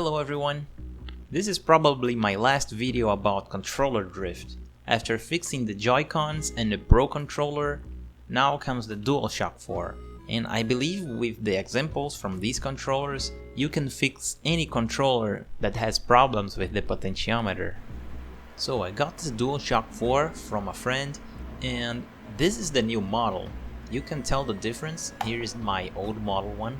Hello everyone! This is probably my last video about controller drift. After fixing the Joy-Cons and the Pro controller, now comes the Dualshock 4. And I believe with the examples from these controllers, you can fix any controller that has problems with the potentiometer. So I got this Dualshock 4 from a friend, and this is the new model. You can tell the difference. Here is my old model one,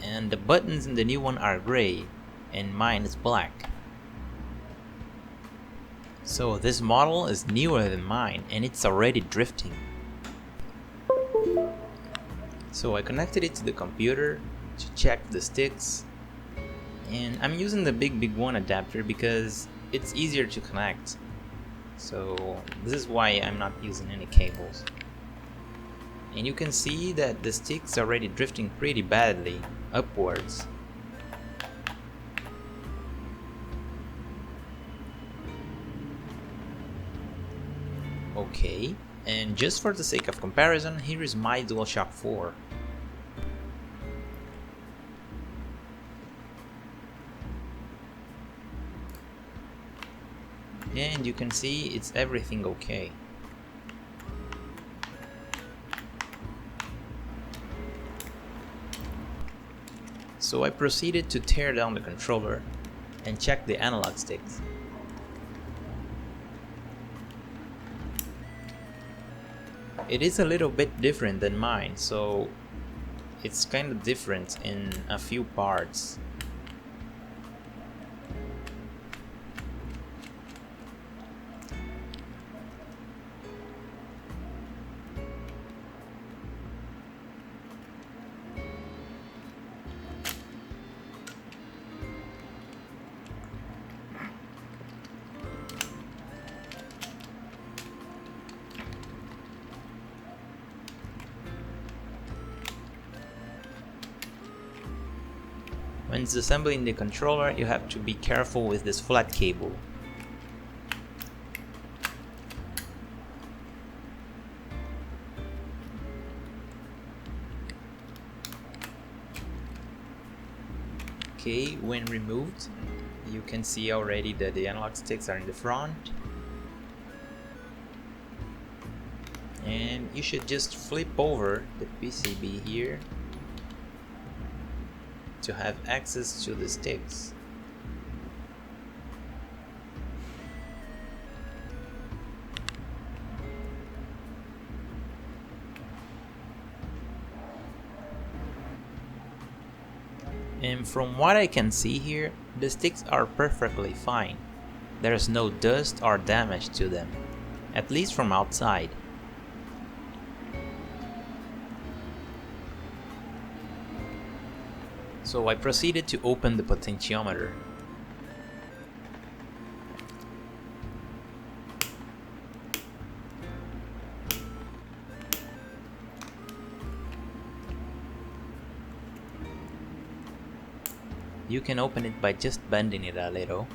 and the buttons in the new one are gray, and mine is black. So this model is newer than mine, and it's already drifting. So I connected it to the computer to check the sticks, and I'm using the big one adapter because it's easier to connect. So this is why I'm not using any cables. And you can see that the stick's already drifting pretty badly upwards. Okay, and just for the sake of comparison, here is my Dualshock 4. And you can see it's everything okay. So I proceeded to tear down the controller and check the analog sticks. It is a little bit different than mine, so it's kind of different in a few parts. When disassembling the controller, you have to be careful with this flat cable. Okay, when removed, you can see already that the analog sticks are in the front. And you should just flip over the PCB here to have access to the sticks. And from what I can see here, the sticks are perfectly fine. There's no dust or damage to them, at least from outside. So I proceeded to open the potentiometer. You can open it by just bending it a little.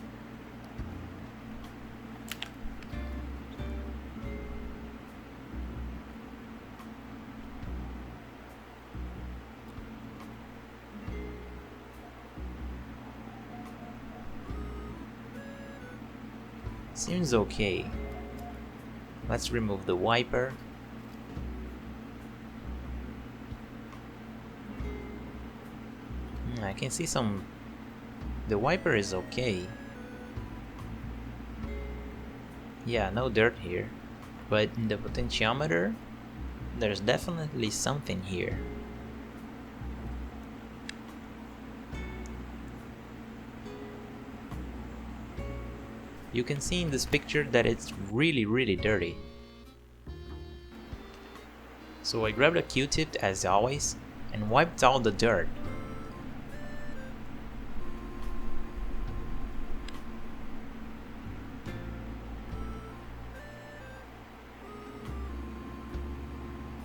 Seems okay. Let's remove the wiper. I can see some... The wiper is okay. Yeah, no dirt here. But in the potentiometer, there's definitely something here. You can see in this picture that it's really dirty. So I grabbed a Q-tip as always and wiped out the dirt.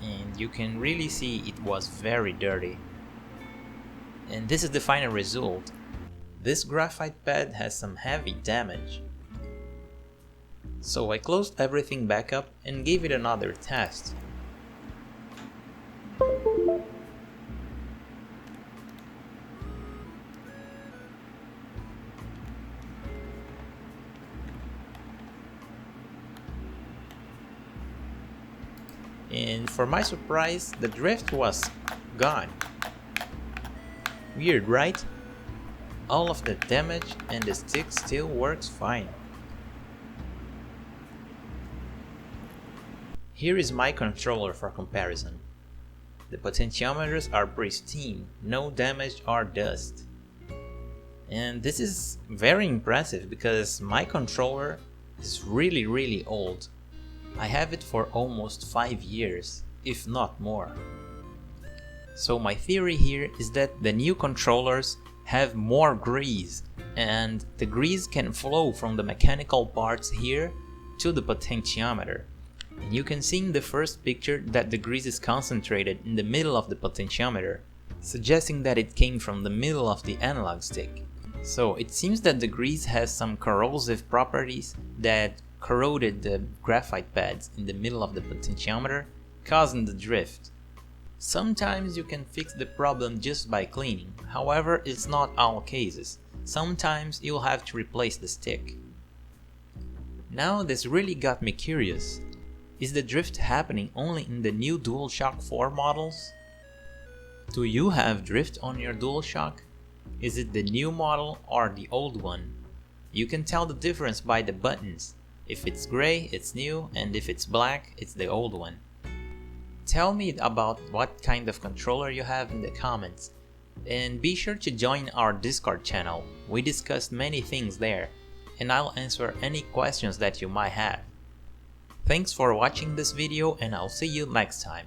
And you can really see it was very dirty. And this is the final result. This graphite pad has some heavy damage. So I closed everything back up and gave it another test. and for my surprise, the drift was gone. Weird, right? All of the damage and the stick still works fine. Here is my controller for comparison. The potentiometers are pristine, no damage or dust. And this is very impressive because my controller is really old. I have it for almost 5 years, if not more. So my theory here is that the new controllers have more grease, and the grease can flow from the mechanical parts here to the potentiometer. And you can see in the first picture that the grease is concentrated in the middle of the potentiometer, suggesting that it came from the middle of the analog stick. So it seems that the grease has some corrosive properties that corroded the graphite pads in the middle of the potentiometer, causing the drift. Sometimes you can fix the problem just by cleaning, however it's not all cases. Sometimes you'll have to replace the stick. Now this really got me curious. Is the drift happening only in the new Dualshock 4 models? Do you have drift on your Dualshock? Is it the new model or the old one? You can tell the difference by the buttons. If it's gray, it's new, and if it's black, it's the old one. Tell me about what kind of controller you have in the comments. And be sure to join our Discord channel. We discussed many things there, and I'll answer any questions that you might have. Thanks for watching this video, and I'll see you next time.